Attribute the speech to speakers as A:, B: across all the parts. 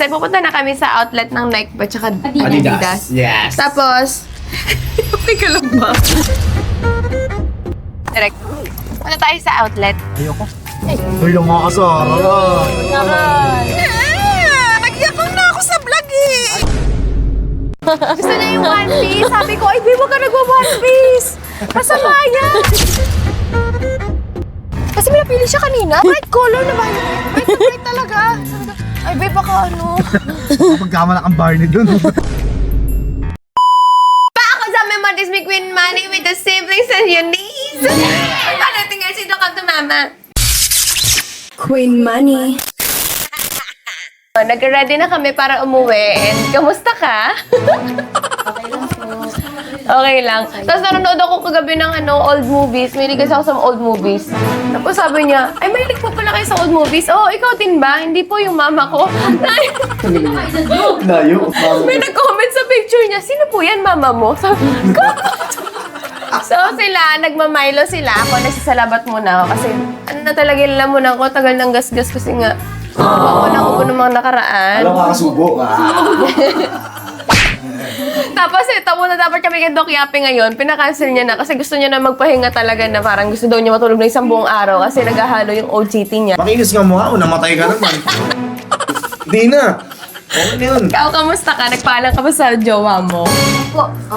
A: Then, pupunta na kami sa outlet ng Nike ba tsaka Adidas.
B: Yes.
A: Tapos, okay ka lang ba? Direct. Punta tayo sa outlet.
C: Ayoko. Uy, yung mga kasara.
A: Nagyakang na ako sa vlog eh! Gusto niya yung One Piece. Sabi ko, ay, babe, wag ka nagwa-One Piece. Masama yan. Kasi may napili siya kanina. Bright color na ba? Bright na bright talaga. Sabi ko, ay, babe, baka ano.
C: Pagkamalak ang Barney dun.
A: Ako sa Memories Me Queen Money with the siblings and Eunice. Paano tingnan si Doc to Mama?
D: Queen Money.
A: Nag-ready na kami para umuwi. And kamusta ka? Okay lang. Tapos nanonood ako kagabi ng old movies. Mahilig kasi ako sa old movies. Tapos sabi niya, ay mahilig po pala kayo sa old movies. Oh, ikaw din ba? Hindi po yung mama ko.
C: Layo.
A: May nag-comment sa picture niya, sino po yan, mama mo? Sabi ko. So sila, nagmamilo sila. Ako nagsasalabat muna ako kasi ano na talaga yung lamunan ko. Tagal ng gasgas kasi nga. Ako na upo ng mga nakaraan.
C: Alam ka kasubo.
A: Tapos ito, muna dapat kami kay Doc Yapi ngayon. Pinakancel niya na kasi gusto niya na magpahinga talaga na parang gusto daw niya matulog na isang buong araw kasi naghahalo yung OJT niya.
C: Makinis nga mukha o namatay ka naman. Hindi na. Okay na yun.
A: Ikaw, kamusta ka? Nagpaalam ka ba sa jowa mo?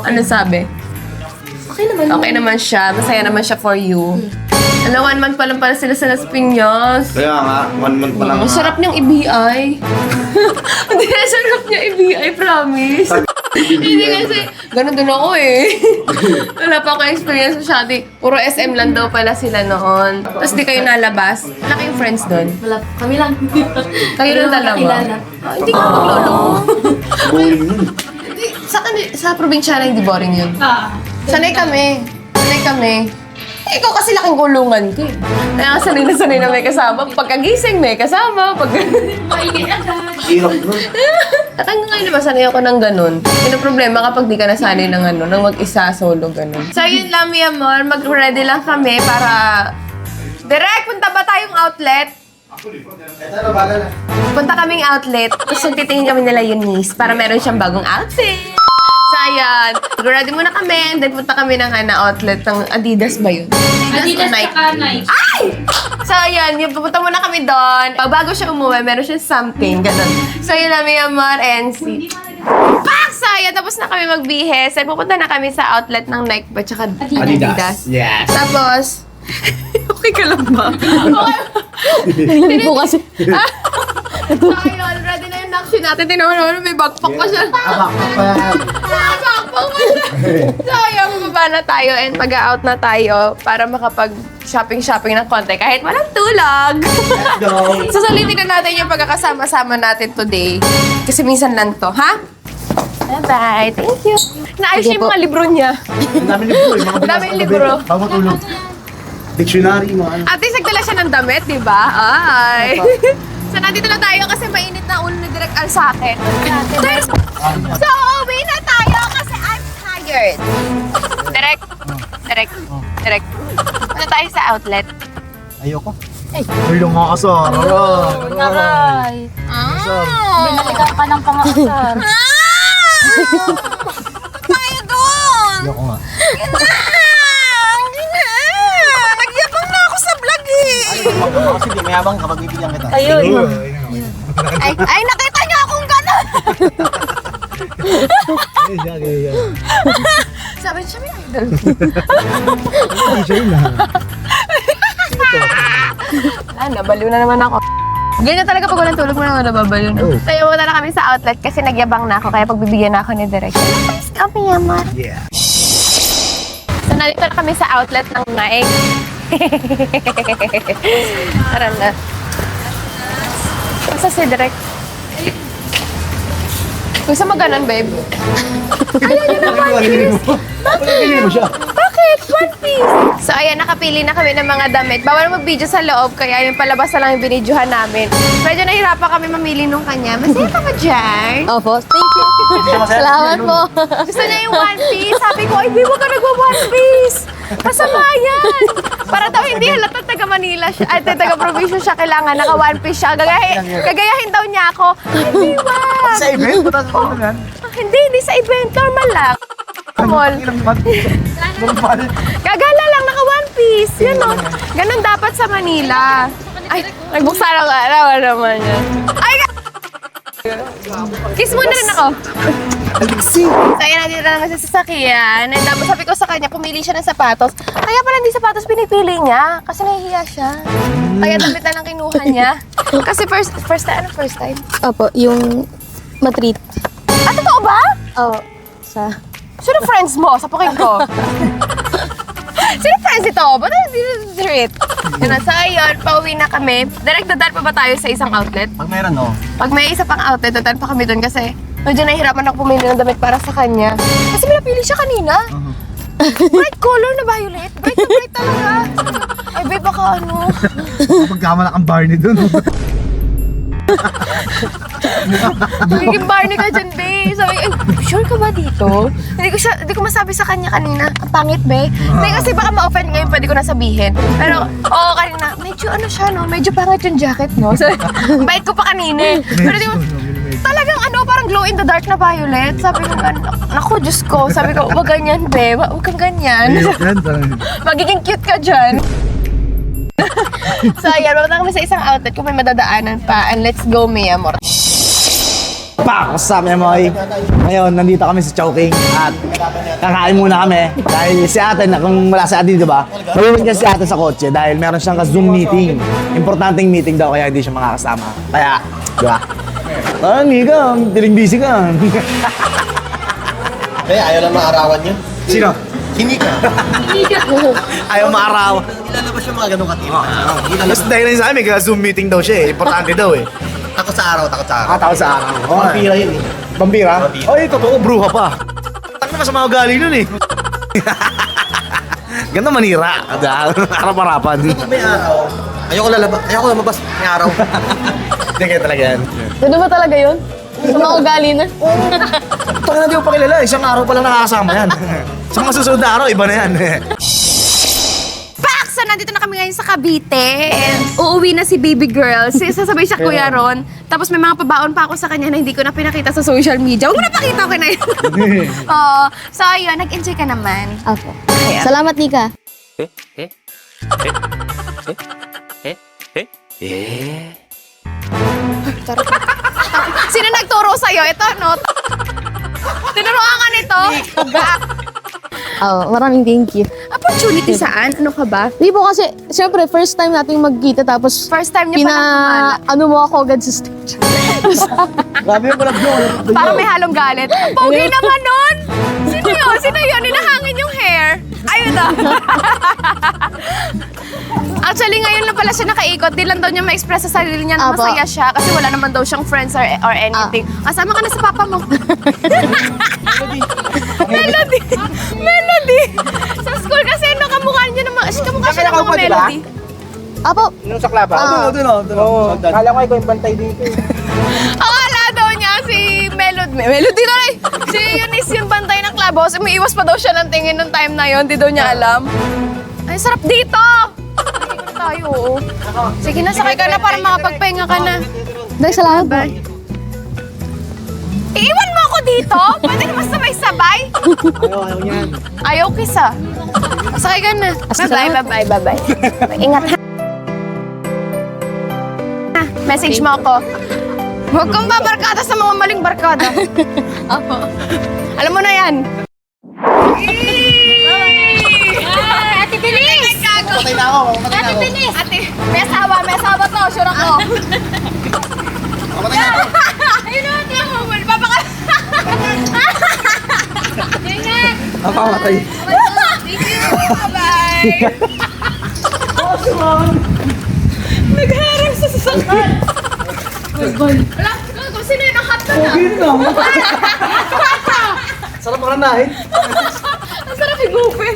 A: Ano sabi?
D: Okay naman.
A: Okay naman siya. Masaya naman siya for you. Ano, 1 month pa lang pala sila sa Las Piñas.
C: Kaya nga, 1 month pa lang
A: Ang sarap niyang i-BI. Hindi, sarap niya i-BI, promise. Hindi kasi, ganun din ako eh. Wala pa akong experience masyado. Puro SM lang daw pala sila noon. Tapos di kayo nalabas. Wala kayong friends doon?
D: Wala. Kami lang.
A: Kayo lang dalawa?
D: Kakilala.
A: Ah, hindi ka maglolo.
C: boring yun.
A: Hindi, sa probinsya na hindi boring yun. Sanay kami. Sanay kami. Eh, ikaw kasi laking kulungan ko eh. Kaya sanay na may kasama. Pagkagising may kasama.
D: Mainit agad.
C: Hirap nun.
A: At hanggang ngayon naman, sanay ako ng ganun. Yung problema kapag di ka nasanay ng ng mag-isa, solo, ganun. So, yun lang, mi amor. Mag-ready lang kami para... Direct, punta ba tayong outlet?
C: Ito, bagal na.
A: Punta kaming outlet. Tapos titingin kami nila Eunice para meron siyang bagong outfit. So, ayan. Mag-ready muna kami and then punta kami ng outlet ng Adidas ba yun?
D: Adidas
A: o Nike?
D: saka Nike.
A: Ay! So, ayan. Yung pupunta muna kami doon. Pag bago siya umuwi, meron siya something. Ganun. So, yun lang, mi amor and si... Pak! So, ayan. Tapos na kami magbihis. Ay, pupunta na kami sa outlet ng Nike ba tsaka Adidas.
B: Yes.
A: Tapos... okay ka lang ba?
D: Hindi po kasi.
A: So, ayun. Ready na yung action natin. Tinaman naman may backpack pa siya.
C: Abak pa yan.
A: Backpack pa siya. So, ayun. Baba na tayo and mag-out na tayo para makapag-shopping ng konti kahit walang tulog.
C: Let's go.
A: So, sulitin na natin yung pagkakasama-sama natin today. Kasi minsan lang to, ha? Bye-bye. Thank you. Naayos niya yung mga libro niya.
C: Ang daming libro. Mga
A: Ang daming libro.
C: Bago tulog. Dictionary, mga ano.
A: At least nagdala siya ng damit, di ba? Ay. So, nandito na tayo kasi mainit na ulo ni Direk Al sa akin. So, uwi na tayo kasi I'm tired. Direk. Punta tayo sa outlet.
C: Ayoko. Uy, yung mga kasara.
D: Naray. Binalikan ka ng pangasar.
A: Tayo doon!
C: Ayoko nga.
A: Nagyabang na ako sa vlog eh!
C: Kasi di mayabang kapag bibigyan kita.
D: Ayun.
A: Ay, nakita niyo akong gano'n! Sabi siya, may idol.
C: Hindi siya yun ah.
A: Nabaliw na naman ako. Ganyan talaga pag walang tulog mo naman nababaliw na.
C: Oh.
A: So, imunta na kami sa outlet kasi nagyabang na ako kaya pagbibigyan na ako ni Direk. Let's go, Miyamar.
C: Yeah.
A: So, nandito na kami sa outlet ng Nike. Tara na. Basta si Direk. Gusto mo ganun, babe? Ayaw niyo naman.
C: Pagkakili mo siya.
A: Bakit? One Piece! So, ayan, nakapili na kami ng mga damit. Bawal mag-video sa loob, kaya yung palabas na lang yung binidyohan namin. Medyo nahirapan kami mamili nung kanya. Masaya ka ba dyan?
D: Opo, thank you. Salamat po.
A: Gusto niya yung One Piece. Sabi ko, ay, babe, wag ka nagwa-One Piece. Masama yan. Para daw hindi halata taga Manila siya, ay taga probinsya siya, kailangan naka one piece siya. Gagayahin daw niya ako. Hindi wag.
C: Sa event? Butas mo naman.
A: Hindi sa event. Normal lang. Mall. Gagala lang, naka one piece. Yan o. Ganon dapat sa Manila. Ay, nagbuksa na ka. Naman naman yan. Ay, kiss muna rin ako.
C: Alexi!
A: So, ayan, nandito na naman sa sasakyan. And tapos sabi ko sa kanya, pumili siya ng sapatos. Kaya pala hindi sapatos pinipili niya. Kasi nahihiya siya. Kaya damit na lang kinuha niya. Kasi first time?
D: Opo, yung matreat.
A: Ah, totoo ba?
D: Oo. Sa...
A: Sino friends mo? Sa pukin ko. Sino friends ito? Ba't hindi treat? Yun na, so ayun, pauwi na kami. Direct dadaan pa ba tayo sa isang outlet?
C: Pag mayroon, no?
A: Pag may isa pang outlet, dadaan pa kami doon kasi medyo nahihirapan ako pumili ng damit para sa kanya. Kasi may napili siya kanina. Bright color na violet. Bright na bright talaga. Ay, babe, baka ano.
C: Pagkama na kang Barney dun.
A: Magiging Barney ka dyan, babe. Sabi, ay, sure ka ba dito? Hindi ko masabi sa kanya kanina. Ang pangit, babe. Hindi kasi baka ma-offend ngayon, pwede ko na sabihin. Pero, oo, kanina, medyo ano siya, no? Medyo pangit yung jacket, no? So, bait ko pa kanina. Pero di mo, talagang ano, parang glow in the dark na violet. Sabi ko, naku, Diyos ko. Sabi ko, wag ganyan, babe. Wag kang ganyan. Magiging cute ka dyan. So, ayan, mapunta kami sa isang outlet kung may madadaanan pa. And let's go, Mia Mor.
C: Pa! Kasama niya, Moy. Ngayon, nandito kami sa Chowking at kakain muna kami. Dahil si ate, kung wala si ate, di ba? Mawiwin niya si ate sa kotse dahil meron siyang ka-Zoom meeting. Importanteng meeting daw, kaya hindi siya makakasama. Kaya, di ba? Hindi ka, piling busy ka.
B: Kaya ayaw lang maarawan yun.
C: Sino?
B: Hindi ka.
C: Ayaw maaraw.
B: Ilalabas yung mga ganong katira.
C: Mas dahil na sa amin, ka-Zoom meeting daw siya eh. Importante daw eh.
B: Takot sa araw, takot sa araw.
C: Tao sa araw.
B: Vampira yun eh.
C: Vampira? Oh, totoo, bruha pa. Takot na sa mga ugali nun eh. Ganda manira. Harap-harapan.
B: Pag may araw, ayoko lumabas may araw.
C: Hindi kaya talaga yan.
D: Gano'n ba talaga yun? Sa mga ugali na?
C: Taka na di ko pakilala, isang araw pa lang nakakasama yan. Sa mga susunod na araw, iba na yan.
A: Pak! So, nandito na kami ngayon sa Cavite. Uuwi na si baby girl. Sasabay siya Kuya Ron. Tapos may mga pabaon pa ako sa kanya na hindi ko na pinakita sa social media. Huwag mo na pakita ko na yun. Oo. So, ayun. Nag-enjoy ka naman.
D: Opo. Salamat, Nika.
A: Sino nagturo sa'yo? Ito, no? Tinuruan ka nito?
D: Oo, maraming thank you.
A: Opportunity saan? Ano ka ba?
D: Di po kasi, siyempre, first time nating magkita tapos
A: First time niya pa lang
D: ano mo ako agad sa stage.
C: Grabe yung kulab nyo.
A: Parang may halong galit. Ang pogi naman nun! Sino yun? Sino yun? Ninahangin yung hair. Ayun na. Actually, ngayon na pala siya nakaikot. Di lang daw niya ma-express sa sarili niya na
D: Apo.
A: masaya siya kasi wala naman daw siyang friends or anything. Kasama ka na sa papa mo. Melody! Melody! Sa school kasi ano, kamukha niya naman. Kamukha siya ng mga Melody.
D: Apo,
C: Yung sa klaba? Oo. Kala ko ikaw yung bantay dito.
A: Akala daw niya si Melody. Melody na rin! Si Eunice yung bantay ng clubhouse. Umiiwas pa daw siya ng tingin nung time na yon. Di daw niya alam. Ay, sarap dito! Sakay na tayo, oo. Sige na, sakay ka na para makapagpahinga ka na.
D: dahil salamat po.
A: Iiwan mo ako dito? Pwede naman sabay-sabay?
C: Ayaw niyan.
A: Ayaw kisa. Sakay ka na. Bye-bye, bye-bye. Ingat ha. Message mo ako. Huwag kang babarkada sa mga maling barkada.
D: Apo.
A: Alam mo na yan. Ate Bilis!
B: Patay na ako, patay na ako.
A: Ate, may asawa to, sure ako.
B: Patay na ako.
A: Ayun na, ate ako. Papaka... Ingat!
C: Napamatay.
A: Thank you! Bye-bye! Nagharang sa sasakyan. Wala, sino yun ang hot na?
C: Sarap ka na eh.
A: Ang sarap higupin.